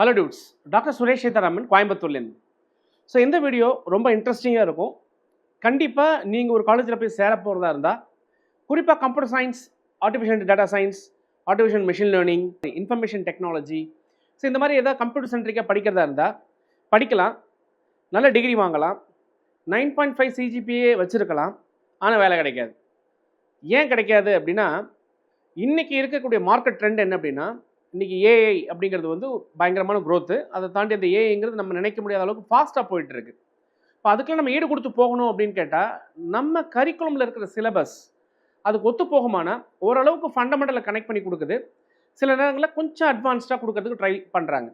Hello dudes, doctor Suresh சேதாராமன் கோயம்புத்தூர்லேருந்து. So இந்த video ரொம்ப இன்ட்ரெஸ்டிங்காக இருக்கும். கண்டிப்பாக நீங்கள் ஒரு காலேஜில் போய் சேர போகிறதா இருந்தால், குறிப்பாக computer science, artificial data science, artificial machine learning, information technology, so இந்த மாதிரி ஏதாவது கம்ப்யூட்டர் சென்ட்ரிக்காக படிக்கிறதா இருந்தால் படிக்கலாம், நல்ல டிகிரி வாங்கலாம், 9.5 சிஜிபிஏ வச்சுருக்கலாம். ஆனால் வேலை கிடைக்காது. ஏன் கிடைக்காது அப்படின்னா, இன்றைக்கி இருக்கக்கூடிய மார்க்கெட் ட்ரெண்ட் என்ன அப்படின்னா, இன்றைக்கி ஏஐ அப்படிங்கிறது வந்து பயங்கரமான க்ரோத்து. அதை தாண்டி அந்த ஏஐங்கிறது நம்ம நினைக்க முடியாத அளவுக்கு ஃபாஸ்ட்டாக போயிட்டுருக்கு. இப்போ அதுக்கெல்லாம் நம்ம ஈடு கொடுத்து போகணும் அப்படின்னு கேட்டால், நம்ம கரிக்குலமில் இருக்கிற சிலபஸ் அதுக்கு ஒத்து போகுமானா ஓரளவுக்கு ஃபண்டமெண்டலை கனெக்ட் பண்ணி கொடுக்குது. சில நேரங்களில் கொஞ்சம் அட்வான்ஸ்டாக கொடுக்கறதுக்கு ட்ரை பண்ணுறாங்க.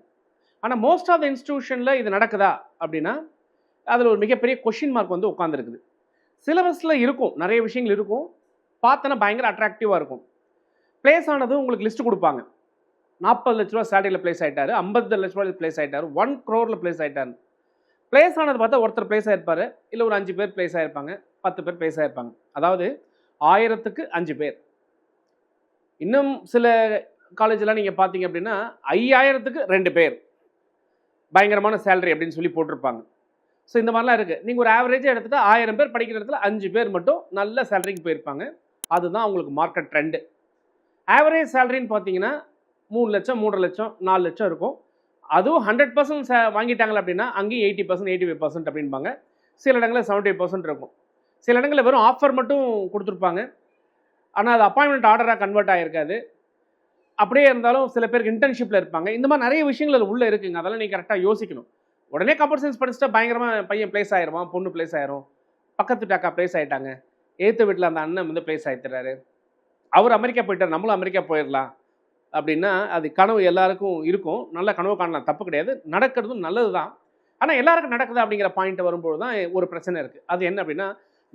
ஆனால் மோஸ்ட் ஆஃப் த இன்ஸ்டிடியூஷனில் இது நடக்குதா அப்படின்னா, அதில் ஒரு மிகப்பெரிய கொஷின் மார்க் வந்து உட்காந்துருக்குது. சிலபஸில் இருக்கும், நிறைய விஷயங்கள் இருக்கும், பார்த்தோன்னா பயங்கர அட்ராக்டிவாக இருக்கும். பிளேஸ் ஆனது உங்களுக்கு லிஸ்ட்டு கொடுப்பாங்க. 40 லட்ச ரூபா சேலரியில் பிளேஸ் ஆகிட்டார், 50 லட்ச ரூபாயில் பிளேஸ் ஆகிட்டார், 1 crore பிளேஸ் ஆகிட்டார். பிளேஸ் ஆனது பார்த்தா ஒருத்தர் பிளேஸ் ஆகிருப்பார், இல்லை ஒரு 5 பேர் பிளேஸ் ஆகிருப்பாங்க, 10 பேர் பிளேஸ் ஆகிருப்பாங்க. அதாவது 1000க்கு 5 பேர். இன்னும் சில காலேஜெலாம் நீங்கள் பார்த்தீங்க அப்படின்னா 5000க்கு 2 பேர் பயங்கரமான சேலரி அப்படின்னு சொல்லி போட்டிருப்பாங்க. ஸோ இந்த மாதிரிலாம் இருக்குது. நீங்கள் ஒரு ஆவரேஜாக எடுத்துகிட்டு 1000 பேர் படிக்கிற இடத்துல 5 பேர் மட்டும் நல்ல சேலரிக்கு போயிருப்பாங்க. அதுதான் உங்களுக்கு மார்க்கெட் ட்ரெண்டு. ஆவரேஜ் சேலரின்னு பார்த்தீங்கன்னா 3 லட்சம், 3.5 லட்சம், 4 லட்சம் இருக்கும். அதுவும் 100% வாங்கிட்டாங்க அப்படின்னா அங்கேயும் 80%, 85% அப்படின்பாங்க. சில இடங்களில் 75% இருக்கும். சில இடங்களில் வெறும் ஆஃபர் மட்டும் கொடுத்துருப்பாங்க. ஆனால் அது அப்பாயின்மெண்ட் ஆர்டராக கன்வெர்ட் ஆகிருக்காது. அப்படியே இருந்தாலும் சில பேருக்கு இன்டர்ன்ஷிப்பில் இருப்பாங்க. இந்த மாதிரி நிறைய விஷயங்கள் அது உள்ளே இருக்குங்க. அதெல்லாம் நீங்கள் கரெக்டாக யோசிக்கணும். உடனே கம்ப்யூட்டர் சயின்ஸ் படிச்சுட்டா பயங்கரமாக பையன் பிளேஸ் ஆயிடுவான், பொண்ணு பிளேஸ் ஆயிரும், பக்கத்து டாக்கா பிளேஸ் ஆகிட்டாங்க, ஏற்று வீட்டில் அந்த அண்ணன் வந்து பிளேஸ் ஆகிட்டுறாரு, அவர் அமெரிக்கா போயிட்டார், நம்மளும் அமெரிக்கா போயிடலாம் அப்படின்னா அது கனவு எல்லாருக்கும் இருக்கும். நல்ல கனவு காணலாம், தப்பு கிடையாது, நடக்கிறதும் நல்லது தான். ஆனால் எல்லாருக்கும் நடக்குது அப்படிங்கிற பாயிண்ட் வரும்போது தான் ஒரு பிரச்சனை இருக்குது. அது என்ன அப்படின்னா,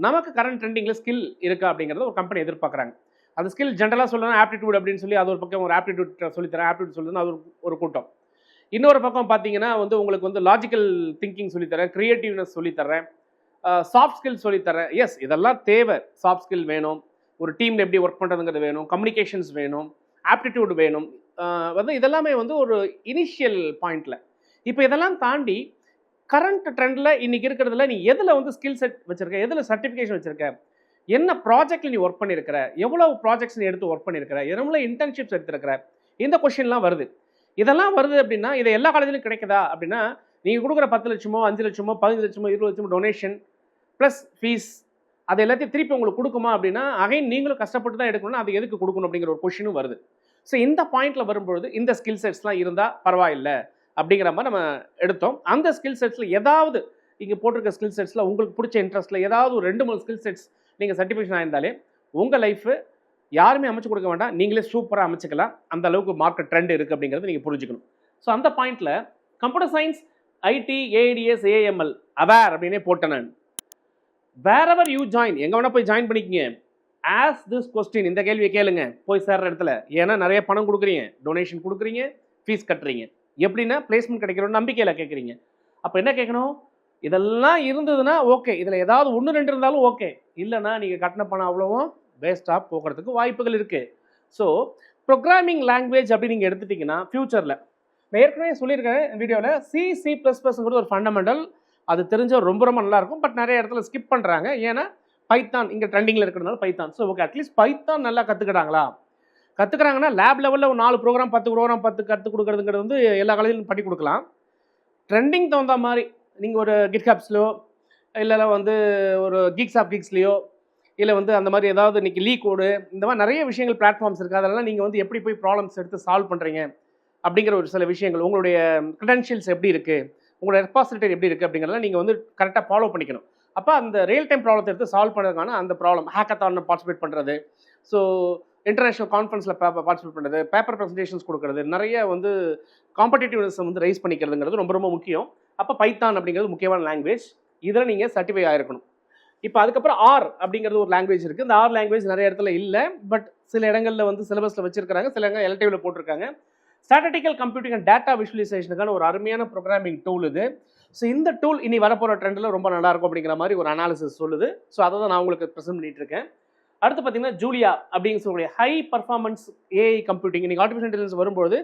நமக்கு கரண்ட் ட்ரெண்டிங்கில் ஸ்கில் இருக்கா அப்படிங்கிறத ஒரு கம்பெனி எதிர்பார்க்குறாங்க. அந்த ஸ்கில் ஜென்ரலாக சொல்லணும் ஆப்டிடியூட் அப்படின்னு சொல்லி அது ஒரு பக்கம், ஒரு ஆப்டிடியூட் சொல்லித்தரேன், ஆப்டிடியூட் சொல்லுதுன்னு அது ஒரு கூட்டம். இன்னொரு பக்கம் பார்த்தீங்கன்னா வந்து உங்களுக்கு வந்து லாஜிக்கல் திங்கிங் சொல்லித்தரேன், க்ரியேட்டிவ்னஸ் சொல்லித்தரேன், சாஃப்ட் ஸ்கில் சொல்லித்தரேன். எஸ், இதெல்லாம் தேவை. சாஃப்ட் ஸ்கில் வேணும், ஒரு டீமில் எப்படி ஒர்க் பண்ணுறதுங்கிறது வேணும், கம்யூனிகேஷன்ஸ் வேணும், ஆப்டிடியூட் வேணும். வந்து இதெல்லாமே வந்து ஒரு இனிஷியல் பாயிண்டில். இப்போ இதெல்லாம் தாண்டி கரண்ட் ட்ரெண்டில் இன்றைக்கி இருக்கிறதுல நீ எதில் வந்து ஸ்கில் செட் வச்சுருக்க, எதில் சர்டிஃபிகேஷன் வச்சுருக்க, என்ன ப்ராஜெக்டில் நீ ஒர்க் பண்ணியிருக்கிற, எவ்வளோ ப்ராஜெக்ட்ஸ் நீ எடுத்து ஒர்க் பண்ணியிருக்கிற, எவ்வளோ இன்டர்ன்ஷிப்ஸ் எடுத்துருக்கிற, இந்த கொஷின்லாம் வருது. இதெல்லாம் வருது அப்படின்னா இதை எல்லா காலேஜிலும் கிடைக்குதா அப்படின்னா, நீங்கள் கொடுக்குற 10 லட்சமோ 5 லட்சமோ 15 லட்சமோ 20 லட்சமோ டொனேஷன் ப்ளஸ் ஃபீஸ் அது எல்லாத்தையும் திருப்பி உங்களுக்கு கொடுக்குமா அப்படின்னா, அகைன் நீங்களும் கஷ்டப்பட்டு தான் எடுக்கணும்னா அது எதுக்கு கொடுக்கணும் அப்படிங்கிற ஒரு கொஷினும் வருது. ஸோ இந்த பாயிண்டில் வரும்பொழுது இந்த ஸ்கில் செட்ஸ்லாம் இருந்தால் பரவாயில்லை அப்படிங்கிற மாதிரி நம்ம எடுத்தோம். அந்த ஸ்கில் செட்ஸில் ஏதாவது இங்கே போட்டிருக்க ஸ்கில் செட்ஸில் உங்களுக்கு பிடிச்ச இன்ட்ரெஸ்ட்டில் ஏதாவது ஒரு 2-3 ஸ்கில் செட்ஸ் நீங்கள் சர்டிஃபிகேஷன் ஆயிருந்தாலே உங்கள் லைஃபு யாருமே அமைச்சு கொடுக்க வேண்டாம், நீங்களே சூப்பராக அமைச்சிக்கலாம். அந்த அளவுக்கு மார்க்கெட் ட்ரெண்ட் இருக்குது அப்படிங்கிறது நீங்கள் புரிஞ்சுக்கணும். ஸோ அந்த பாயிண்டில் computer science, IT, AIDS, AML aware அப்படின்னே போட்டேன் நான். வேறெவர் யூ ஜாயின், எங்கே வேணால் போய் ஜாயின் பண்ணிக்கங்க. ஆஸ் திஸ் கொஸ்டின், இந்த கேள்வியை கேளுங்க போய் சேர்ற இடத்துல. ஏன்னா நிறைய பணம் கொடுக்குறீங்க, டொனேஷன் கொடுக்குறீங்க, ஃபீஸ் கட்டுறீங்க. எப்படின்னா பிளேஸ்மெண்ட் கிடைக்கிறோன்னு நம்பிக்கையில் கேட்குறீங்க. அப்போ என்ன கேட்கணும், இதெல்லாம் இருந்ததுன்னா ஓகே, இதில் ஏதாவது 1-2 இருந்தாலும் ஓகே, இல்லைன்னா நீங்கள் கட்டின பணம் அவ்வளோவும் வேஸ்ட்டாக போகிறதுக்கு வாய்ப்புகள் இருக்குது. ஸோ ப்ரோக்ராமிங் லாங்குவேஜ் அப்படி நீங்கள் எடுத்துட்டிங்கன்னா ஃப்யூச்சரில், நான் ஏற்கனவே சொல்லியிருக்கேன் வீடியோவில், C++ங்கிறது ஒரு ஃபண்டமெண்டல், அது தெரிஞ்சால் ரொம்ப ரொம்ப நல்லாயிருக்கும். பட் நிறைய இடத்துல ஸ்கிப் பண்ணுறாங்க. ஏன்னா பைத்தான் இங்கே ட்ரெண்டிங்கில் இருக்கிறதுனால Python. So okay, at least Python நல்லா கற்றுக்கிறாங்களா, கற்றுக்குறாங்கன்னா லேப் லெவலில் ஒரு 4 ப்ரோக்ராம் 10 ப்ரோக்ராம் 10 கற்றுக் கொடுக்குறதுங்கிறது வந்து எல்லா காலேஜிலும் பண்ணி கொடுக்கலாம். ட்ரெண்டிங் தகுந்த மாதிரி நீங்கள் ஒரு கிட்ஹப்ஸ்லையோ இல்லை வந்து ஒரு கீக்ஸ் ஆஃப் கீக்ஸ்லையோ இல்லை வந்து அந்த மாதிரி ஏதாவது இன்றைக்கி லீ கோடு, இந்த மாதிரி நிறைய விஷயங்கள் பிளாட்ஃபார்ம்ஸ் இருக்குது. அதெல்லாம் நீங்கள் வந்து எப்படி போய் ப்ராப்ளம்ஸ் எடுத்து சால்வ் பண்ணுறீங்க அப்படிங்கிற ஒரு சில விஷயங்கள், உங்களுடைய க்ரெடென்ஷியல்ஸ் எப்படி இருக்குது, உங்களோட ரெஸ்பான்சிபிலிட்டி எப்படி இருக்குது அப்படிங்கிறத நீங்கள் வந்து கரெக்டாக ஃபாலோ பண்ணிக்கணும். அப்போ அந்த ரியல் டைம் ப்ராப்ளத்தை எடுத்து சால்வ் பண்ணுறதுக்கான அந்த ப்ராப்ளம் ஹேக்கத்தானில் பார்ட்டிசிபேட் பண்ணுறது, ஸோ இன்டர்நேஷ்னல் கான்ஃபரன்ஸில் பார்ட்டிசிபேட் பண்ணுறது, பேப்பர் ப்ரெசன்டேஷன்ஸ் கொடுக்குறது, நிறைய வந்து காம்படிட்டிவ்னஸ் வந்து ரைஸ் பண்ணிக்கிறதுங்கிறது ரொம்ப ரொம்ப முக்கியம். அப்போ பைத்தான் அப்படிங்கிறது முக்கியமான லாங்குவேஜ். இதில் நீங்கள் சர்டிஃபை ஆகிருக்கணும். இப்போ அதுக்கப்புறம் ஆர் அப்படிங்கிறது ஒரு லாங்குவேஜ் இருக்குது. இந்த ஆர் லாங்குவேஜ் நிறைய இடத்துல இல்லை, பட் சில இடங்களில் வந்து சிலபஸில் வச்சுருக்காங்க, சில இடங்கள் எல்டிவில் போட்டிருக்காங்க. ஸ்ட்ராட்டஜிக்கல் கம்ப்யூட்டிங் அண்ட் டேட்டா விஷுவலைசேஷனுக்கான ஒரு அருமையான ப்ரோக்ராமிங் டூல் இது. ஸோ இந்த டூல் இனி வரப்போகிற ட்ரெண்டில் ரொம்ப நல்லாயிருக்கும் அப்படிங்கிற மாதிரி ஒரு அனாலிசிஸ் சொல்லுது. ஸோ அதை தான் நான் உங்களுக்கு ப்ரெசென்ட் பண்ணிட்டு இருக்கேன். அடுத்து பார்த்தீங்கன்னா ஜூலியா அப்படிங்கிற சொல்லக்கூடிய ஹை பர்ஃபார்மன்ஸ் ஏஐ கம்ப்யூட்டிங். இன்றைக்கி ஆர்டிஃபிஷியல் இன்டெலிஜென்ஸ் வரும்போது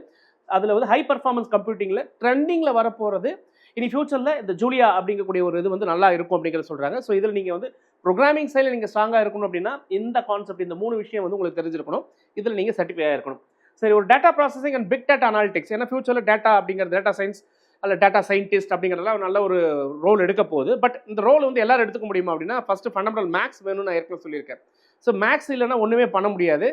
அதில் வந்து ஹை பர்ஃபார்மன்ஸ் கம்ப்யூட்டிங்கில் ட்ரெண்டிங்கில் வரப்போகிறது இனி ஃபியூச்சரில் இந்த ஜூலியா அப்படிங்கக்கூடிய ஒரு இது வந்து நல்லா இருக்கும் அப்படிங்கிறத சொல்கிறாங்க. ஸோ இதில் நீங்கள் வந்து ப்ரோக்ராமிங் சைடில் நீங்கள் ஸ்ட்ராங்காக இருக்கணும் அப்படின்னா இந்த கான்செப்ட், இந்த 3 விஷயம் வந்து உங்களுக்கு தெரிஞ்சிருக்கணும். இதில் நீங்கள் சர்டிஃபை ஆகிருக்கணும். சரி, ஒரு data processing and big data analytics, ஏன்னா ஃபியூச்சரில் டேட்டா அப்படிங்கிறது டேட்டா சயின்ஸ் அல்ல டேட்டா சயின்டிஸ்ட் அப்படிங்கிறதுலாம் நல்ல ஒரு ரோல் எடுக்க போகுது. பட் இந்த ரோல் வந்து எல்லாரும் எடுத்துக்க முடியுமா அப்படின்னா ஃபஸ்ட்டு ஃபண்டமெண்டல் மேக்ஸ் வேணும்னு நான் ஏற்கனவே சொல்லியிருக்கேன். ஸோ மேக்ஸ் இல்லைன்னா ஒன்றுமே பண்ண முடியாது.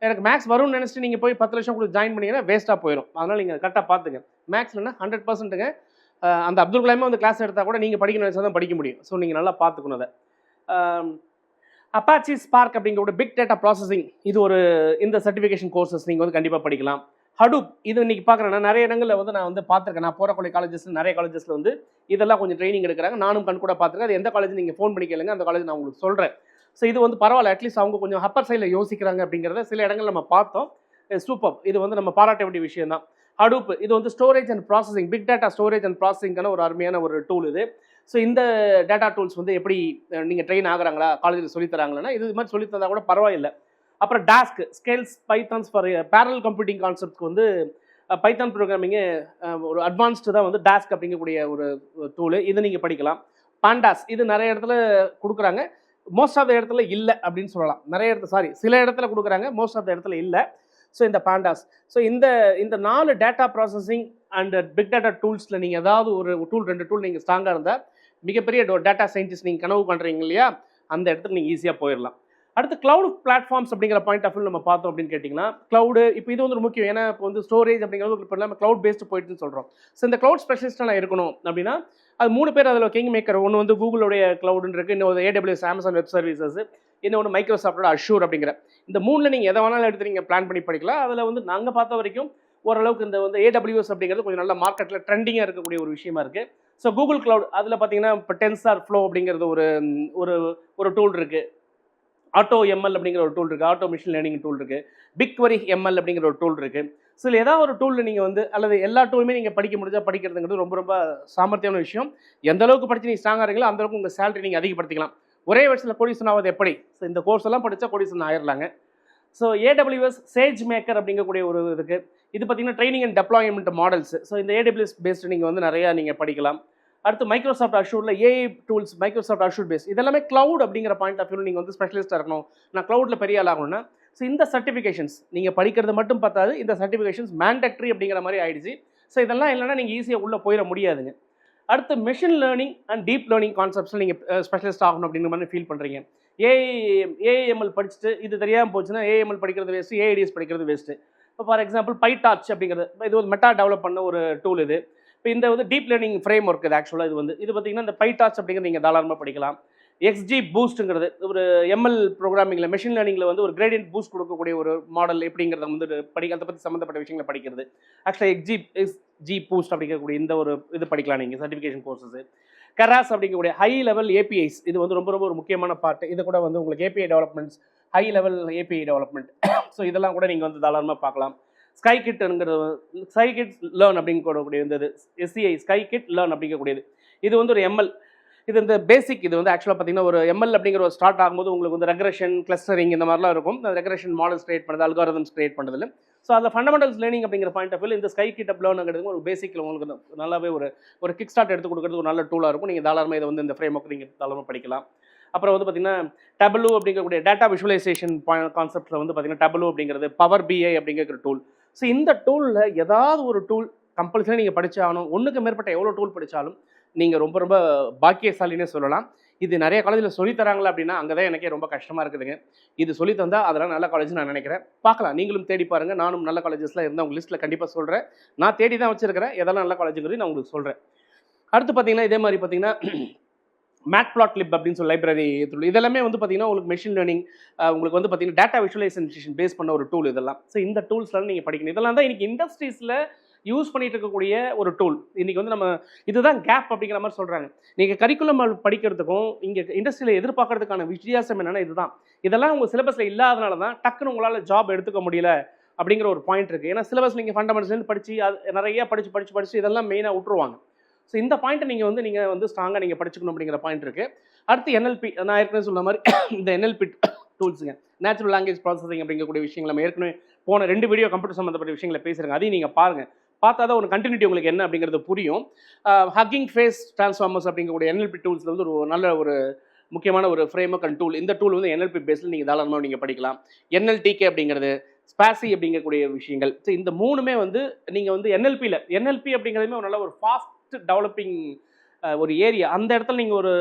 எனக்கு மேக்ஸ் வரும்னு நினச்சிட்டு நீங்கள் போய் 10 லட்சம் கொடுத்து ஜாயின் பண்ணிங்கன்னா வேஸ்ட்டாக போயிடும். அதனால் நீங்கள் கரெக்டாக பார்த்துங்க. மேக்ஸ் இல்லைன்னா 100%ங்க. அந்த அப்துல் கலாமே வந்து கிளாஸ் எடுத்தால் கூட நீங்கள் படிக்கணும் நினச்சா தான் படிக்க முடியும். ஸோ நீங்கள் நல்லா பார்த்துக்கணும் அதை. அப்பாச்சி ஸ்பார்க் அப்படிங்கிற பிக் டேட்டா ப்ராசஸிங், இது ஒரு இந்த சர்டிஃபிகேஷன் கோர்சஸ் நீங்கள் வந்து கண்டிப்பாக படிக்கலாம். ஹடூப், இது இன்றைக்கி பார்க்குறேன்னா நிறைய இடங்களில் வந்து நான் வந்து பார்த்துருக்கேன். நான் போகிறக்கூடிய காலேஜஸில் நிறைய காலேஜஸில் வந்து இதெல்லாம் கொஞ்சம் ட்ரைனிங் எடுக்கிறாங்க. நானும் கண் கூட பார்த்துருக்கேன். அது எந்த காலேஜ் நீங்கள் ஃபோன் பண்ணி கேளுங்க, அந்த காலேஜ் நான் உங்களுக்கு சொல்கிறேன். ஸோ இது வந்து பரவாயில்ல, அட்லீஸ்ட் அவங்க கொஞ்சம் அப்பர் சைடில் யோசிக்கிறாங்க அப்படிங்கிறத சில இடங்கள் நம்ம பார்த்தோம். சூப்பர், இது வந்து நம்ம பாராட்ட வேண்டிய விஷயம் தான். ஹடூப் இது வந்து storage and processing, big data storage and ப்ராசஸிங்கான ஒரு அருமையான ஒரு டூல் இது. ஸோ இந்த டேட்டா டூல்ஸ் வந்து எப்படி நீங்கள் ட்ரெயின் ஆகுறாங்களா, காலேஜில் சொல்லித்தராங்களா, இது மாதிரி சொல்லித்தந்தா கூட பரவாயில்லை. அப்புறம் Dask scales Pythons for parallel computing கான்செப்ட்க்கு வந்து பைத்தான் ப்ரோக்ராமிங்கு ஒரு அட்வான்ஸ்டு தான் வந்து டாஸ்க் அப்படிங்கக்கூடிய ஒரு டூலு, இது நீங்கள் படிக்கலாம். பாண்டாஸ், இது நிறைய இடத்துல கொடுக்குறாங்க, மோஸ்ட் ஆஃப் த இடத்துல இல்லை அப்படின்னு சொல்லலாம். நிறைய இடத்துல சில இடத்துல கொடுக்குறாங்க, மோஸ்ட் ஆஃப் த இடத்துல இல்லை. ஸோ இந்த பாண்டாஸ், ஸோ இந்த 4 data processing and big data டூல்ஸில் நீங்கள் ஏதாவது ஒரு டூல் 2 டூல் நீங்கள் ஸ்ட்ராங்காக இருந்தால் மிகப்பெரிய டேட்டா சயின்டிஸ்ட் நீங்கள் கனவு பண்ணுறீங்க இல்லையா, அந்த இடத்துக்கு நீங்கள் ஈஸியாக போயிடலாம். அடுத்து கிளவுட் பிளாட்ஃபார்ம்ஸ் அப்படிங்கிற பாயிண்ட் ஆஃப் வியூ நம்ம பார்த்தோம் அப்படின்னு கேட்டிங்கன்னா, கிளவுடு இப்போ இது வந்து ஒரு முக்கியம். ஏன்னா இப்போ வந்து ஸ்டோரேஜ் அப்படிங்கிறது இப்போ இல்லாமல் கிளவுட் பேஸ்டு போயிட்டுன்னு சொல்கிறோம். ஸோ இந்த கிளவுட் ஸ்பெஷலிஸ்ட்டாக நான் இருக்கணும் அப்படின்னா அது 3 பேர் அதில் கிங் மேக்கர். ஒன்று வந்து கூகுளுடைய கிளவுடுன்னு இருக்குது, இன்னொரு AWS Amazon வெப் சர்வீசஸ், இன்னொன்று மைக்ரோசாஃப்டோட அஷூர் அப்படிங்கிற. இந்த 3ல் நீங்கள் எதை வேணாலும் எடுத்து நீங்கள் பிளான் பண்ணி படிக்கலாம். அதில் வந்து நாங்கள் பார்த்த வரைக்கும் ஓரளவுக்கு இந்த வந்து AWS அப்படிங்கிறது கொஞ்சம் நல்ல மார்க்கெட்டில் ட்ரெண்டிங்காக இருக்கக்கூடிய ஒரு விஷயமா இருக்குது. ஸோ கூகுள் கிளவுட் அதில் பார்த்தீங்கன்னா இப்போ டென்சார் ஃப்ளோ அப்படிங்கிறது ஒரு டூல் இருக்குது. ஆட்டோ ML அப்படிங்கிற ஒரு டூல் இருக்குது, ஆட்டோ மிஷின் லேர்னிங் டூல் இருக்குது, பிக்வரி ML அப்படிங்கிற ஒரு டூல் இருக்குது. ஸோ இதில் ஏதாவது ஒரு டூலில் நீங்கள் வந்து அல்லது எல்லா டூலுமே நீங்கள் படிக்க முடிஞ்சால் படிக்கிறதுங்கிறது ரொம்ப ரொம்ப சாமர்த்தியமான விஷயம். எந்த அளவுக்கு படித்து நீங்கள் ஸ்ட்ராங்காக இருக்கீங்களோ அந்த அளவுக்கு உங்கள் சேலரி நீங்கள் அதிகப்படுத்திக்கலாம். ஒரே வருஷத்தில் கோடீஸ்வரன் ஆவது எப்படி? ஸோ இந்த கோர்ஸ் எல்லாம் படித்தா கோடீஸ்வரன் ஆயிடலாங்க. ஸோ AWS சேஜ் மேக்கர் அப்படிங்கக்கூடிய ஒரு இதுக்கு, இது பார்த்தீங்கன்னா training and deployment models. So இந்த AWS பேஸ்டு நீங்கள் வந்து நிறையா நீங்கள் படிக்கலாம். அடுத்து மைக்ரோசாஃப்ட் அஷூரில் AI tools, Microsoft Azure base, இதெல்லாமே கிளவுட் அப்படிங்கிற பாயிண்ட் ஆஃப் வியூ நீங்கள் வந்து ஸ்பெஷலிஸ்ட்டாக இருக்கணும், நான் கிளவுடில் பெரிய ஆள் ஆகணும்னா ஸோ இந்த சர்டிஃபிகேஷன்ஸ் நீங்கள் படிக்கிறது மட்டும் பார்த்தாது, இந்த சர்டிஃபிகேஷன்ஸ் மேண்டட்ரி அப்படிங்கிற மாதிரி ஆயிடுச்சு. ஸோ இதெல்லாம் இல்லைன்னா நீங்கள் ஈஸியாக உள்ளே போயிட முடியாதுங்க. அடுத்து machine learning and deep learning கான்செப்ட்ஸில் நீங்கள் ஸ்பெஷலிஸ்ட் ஆகணும் அப்படிங்கிற மாதிரி ஃபீல் பண்ணுறீங்க. AIML படிச்சுட்டு இது தெரியாமல் போச்சுன்னா AIML படிக்கிறது வேஸ்ட்டு, AIDS படிக்கிறது வேஸ்ட்டு. இப்போ ஃபார் எக்ஸாம்பிள் பைடார்ச் அப்படிங்கிறது, இது ஒரு மெட்டா டெவலப் பண்ண ஒரு டூல் இது. இப்போ இந்த வந்து டீப் லேர்னிங் ஃப்ரேம் ஒர்க் இது ஆக்சுவலாக இது பார்த்தீங்கன்னா இந்த பைடார்ச் அப்படிங்கிறது நீங்கள் தாராளமாக படிக்கலாம். XG பூஸ்ட்டுங்கிறது ஒரு ML ப்ரோக்ராமிங்கில் மெஷின் லேர்னிங்கில் வந்து ஒரு கிரேடியன்ட் பூஸ்ட் கொடுக்கக்கூடிய ஒரு மாடல் எப்படிங்கிறத வந்து அதை பற்றி சம்மந்தப்பட்ட விஷயங்களை படிக்கிறது. ஆக்சுவலாக XG பூஸ்ட் அப்படிங்கக்கூடிய இந்த ஒரு இது படிக்கலாம் நீங்கள் சர்டிஃபிகேஷன் கோர்சஸ். கராஸ் அப்படிங்கக்கூடிய ஹை லெவல் APIs, இது வந்து ரொம்ப ரொம்ப ஒரு முக்கியமான பார்ட். இது கூட வந்து உங்களுக்கு API developments, high level API development, so இதெல்லாம் கூட நீங்கள் வந்து தாராளமாக பார்க்கலாம். ஸ்கைகிட்ங்கிறது ஸ்கைகிட் லேர்ன் அப்படிங்கக்கூடிய இந்த SCI ஸ்கைகிட் லேர்ன் அப்படிங்கக்கூடியது, இது வந்து ஒரு ML, இது இந்த பேசிக். இது வந்து ஆக்சுவலாக பார்த்தீங்கன்னா ஒரு ML அப்படிங்கிற ஒரு ஸ்டார்ட் ஆகும்போது உங்களுக்கு வந்து ரெக்ரெஷன், கிளஸ்டரிங் இந்த மாதிரிலாம் இருக்கும். அந்த ரெக்ரெஷன் மாடல்ஸ் கிரியேட் பண்ணுறது, அல்காரிதம்ஸ் கிரியேட் பண்ணுறதுல. ஸோ அதில் ஃபண்டமெண்டல்ஸ் லேர்னிங் அப்படிங்கிற பாயிண்ட் ஆஃப் வியூ இந்த ஸ்கைகிட் லேர்னுங்கிறது ஒரு பேசிக்கில் உங்களுக்கு நல்லாவே ஒரு கிக் ஸ்டார்ட் எடுத்து கொடுக்குறது ஒரு நல்ல டூலாக இருக்கும். நீங்கள் தாராளமாக இதை வந்து இந்த ஃப்ரேம் ஒர்க் நீங்கள் தாராளமாக படிக்கலாம். அப்புறம் வந்து பார்த்தீங்கன்னா டபுளூ அப்படிங்கக்கூடிய டேட்டா விஷுவலைசேஷன் கான்செப்ட்டில் வந்து பார்த்தீங்கன்னா டபுளூ அப்படிங்கிறது பவர் BI அப்படிங்கிற டூல். ஸோ இந்த டூலில் ஏதாவது ஒரு டூல் கம்பல்சரி நீங்கள் படித்தாகணும். ஒன்றுக்கு மேற்பட்ட எவ்வளோ டூல் படித்தாலும் நீங்கள் ரொம்ப ரொம்ப பாக்கியசாலினே சொல்லலாம். இது நிறைய காலேஜில் சொல்லித்தராங்களா அப்படின்னா அங்கே தான் எனக்கே ரொம்ப கஷ்டமாக இருக்குதுங்க. இது சொல்லி தந்தால் அதெல்லாம் நல்ல காலேஜ் நான் நினைக்கிறேன். பார்க்கலாம், நீங்களும் தேடி பாருங்கள். நானும் நல்ல காலேஜஸ்லாம் இருந்தால் உங்கள் லிஸ்ட்டில் கண்டிப்பாக சொல்கிறேன். நான் தேடி தான் வச்சுருக்கிறேன், எதெல்லாம் நல்ல காலேஜுங்கிறது நான் உங்களுக்கு சொல்கிறேன். அடுத்து பார்த்தீங்கன்னா இதே மாதிரி பார்த்தீங்கன்னா மேட்ப்ளாட்லிப் அப்படின்னு சொல்லி லைப்ரரி டூல், இதெல்லாமே வந்து பார்த்தீங்கன்னா உங்களுக்கு மெஷின் லேர்னிங், உங்களுக்கு வந்து பார்த்தீங்கன்னா டேட்டா விஷுவலைசேஷன் பேஸ் பண்ண ஒரு டூல் இதெல்லாம். ஸோ இந்த டூல்ஸ்லாம் நீங்கள் படிக்கணும். இதெல்லாம் தான் இன்றைக்கி இண்டஸ்ட்ரீஸில் யூஸ் பண்ணிட்டு இருக்கக்கூடிய ஒரு டூல். இன்றைக்கி வந்து நம்ம இதுதான் கேப் அப்படிங்கிற மாதிரி சொல்கிறாங்க. நீங்கள் கரிக்குலம் படிக்கிறதுக்கும் இங்கே இண்டஸ்ட்ரியில் எதிர்பார்க்கறதுக்கான வித்தியாசம் என்னென்னா இதுதான். இதெல்லாம் உங்கள் சிலபஸில் இல்லாதனால தான் டக்குன்னு உங்களால் ஜாப் எடுத்துக்க முடியல அப்படிங்கிற ஒரு பாயிண்ட் இருக்குது. ஏன்னா சிலபஸ் நீங்கள் ஃபண்டமெண்டல்ஸ்லேருந்து படித்து அது நிறையா படித்து இதெல்லாம் மெயினாக விட்டுருவாங்க. ஸோ இந்த பாயிண்ட்டை நீங்கள் வந்து ஸ்ட்ராங்காக நீங்கள் படிச்சுக்கணும் அப்படிங்கிற பாயிண்ட் இருக்குது. அடுத்து NLP, நான் ஏற்கனவே சொன்ன மாதிரி இந்த NLP டூல்ஸுங்க, நேச்சுரல் லாங்குவேஜ் ப்ராசஸிங் அப்படிங்கக்கூடிய விஷயங்கள் நம்ம ஏற்கனவே போன 2 வீடியோ கம்ப்யூட்டர் சம்மந்தப்பட்ட விஷயங்களை பேசுகிறேங்க, அதையும் நீங்கள் பாருங்கள். பார்த்தா தான் ஒரு கண்டினியூட்டி உங்களுக்கு என்ன அப்படிங்கிறது புரியும். ஹக்கிங் ஃபேஸ் ட்ரான்ஸ்ஃபார்மர்ஸ் அப்படிங்கக்கூடிய NLP டூல்ஸில் வந்து ஒரு நல்ல ஒரு முக்கியமான ஒரு ஃப்ரேம்வொர்க் அண்ட் டூல். இந்த டூல் வந்து NLP பேஸில் நீங்கள் தாராளமாக நீங்கள் படிக்கலாம். NLTK அப்படிங்கிறது, ஸ்பாசி அப்படிங்கக்கூடிய விஷயங்கள். ஸோ இந்த 3மே வந்து நீங்கள் வந்து NLP அப்படிங்கிறதுமே ஒரு நல்ல ஒரு ஃபாஸ்ட் டெவலப்பிங் ஒரு ஏரியா. அந்த இடத்துல நீங்கள் ஒரு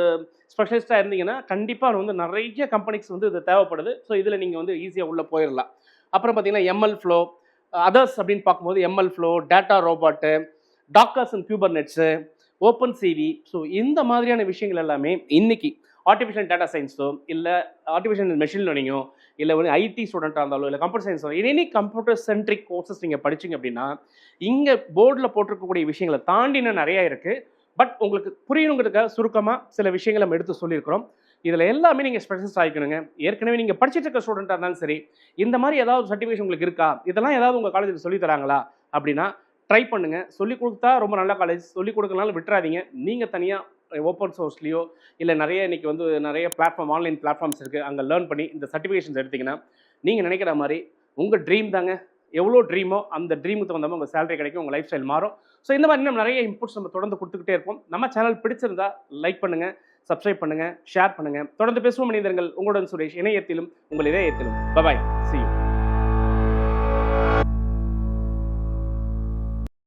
ஸ்பெஷலிஸ்ட்டாக இருந்தீங்கன்னா கண்டிப்பாக வந்து நிறைய கம்பெனிஸ் வந்து இது தேவைப்படுது. ஸோ இதில் நீங்கள் வந்து ஈஸியாக உள்ளே போயிடலாம். அப்புறம் பார்த்தீங்கன்னா ML ஃப்ளோ, அதர்ஸ் அப்படின்னு பார்க்கும்போது ML flow, data robot, dockers and Kubernetes, open CV. So இந்த மாதிரியான விஷயங்கள் எல்லாமே இன்னைக்கு ஆர்டிஃபிஷியல் டேட்டா சயின்ஸோ இல்லை ஆர்டிஃபிஷியல் மெஷின் லேர்னிங்கோ இல்லை வந்து ஐடி ஸ்டூடெண்ட்டாக இருந்தாலும் இல்லை கம்ப்யூட்டர் சயின்ஸோ எனி கம்ப்யூட்டர் சென்ட்ரிக் கோர்சஸ் நீங்கள் படிச்சிங்க அப்படின்னா இங்கே போர்டில் போட்டிருக்கக்கூடிய விஷயங்களை தாண்டி இன்னும் நிறையா இருக்குது. பட் உங்களுக்கு புரியணுங்கிறதுக்காக சுருக்கமாக சில விஷயங்களை நம்ம எடுத்து சொல்லியிருக்கிறோம். இதில் எல்லாமே நீங்கள் ஸ்பெஷலிஸ்ட் ஆகிக்கணுங்க. ஏற்கனவே நீங்கள் படிச்சுட்டு இருக்க ஸ்டூடெண்ட்டாக இருந்தாலும் சரி, இந்த மாதிரி ஏதாவது சர்டிஃபிகேஷன் உங்களுக்கு இருக்கா, இதெல்லாம் ஏதாவது உங்கள் காலேஜில் சொல்லித் தராங்களா அப்படின்னா ட்ரை பண்ணுங்கள். சொல்லிக் கொடுத்தா ரொம்ப நல்ல காலேஜ், சொல்லிக் கொடுக்கலனாலும் விட்டுறாதீங்க. நீங்கள் தனியாக ஓப்பன் சோர்ஸ்லேயோ இல்லை நிறைய இன்றைக்கி வந்து நிறைய பிளாட்ஃபார்ம், ஆன்லைன் பிளாட்ஃபார்ம்ஸ் இருக்குது, அங்கே லேர்ன் பண்ணி இந்த சர்டிஃபிகேஷன்ஸ் எடுத்திங்கன்னா நீங்கள் நினைக்கிற மாதிரி உங்கள் ட்ரீம் தாங்க. எவ்வளோ ட்ரீமோ அந்த ட்ரீமுக்கு தகுந்த மாதிரி உங்கள் சேலரி கிடைக்கும், உங்கள் லைஃப் ஸ்டைல் மாறும். ஸோ இந்த மாதிரி இன்னும் நிறைய இன்புட்ஸ் நம்ம தொடர்ந்து கொடுத்துக்கிட்டே இருப்போம். நம்ம சேனல் பிடிச்சிருந்தா லைக் பண்ணுங்கள், சப்ஸ்கிரைப் பண்ணுங்கள், ஷேர் பண்ணுங்கள். தொடர்ந்து பேசுவோம் மனிதர்கள். உங்களுடன் சுரேஷ். இணையத்திலும் உங்கள் இதயத்திலும். பபாய். See you.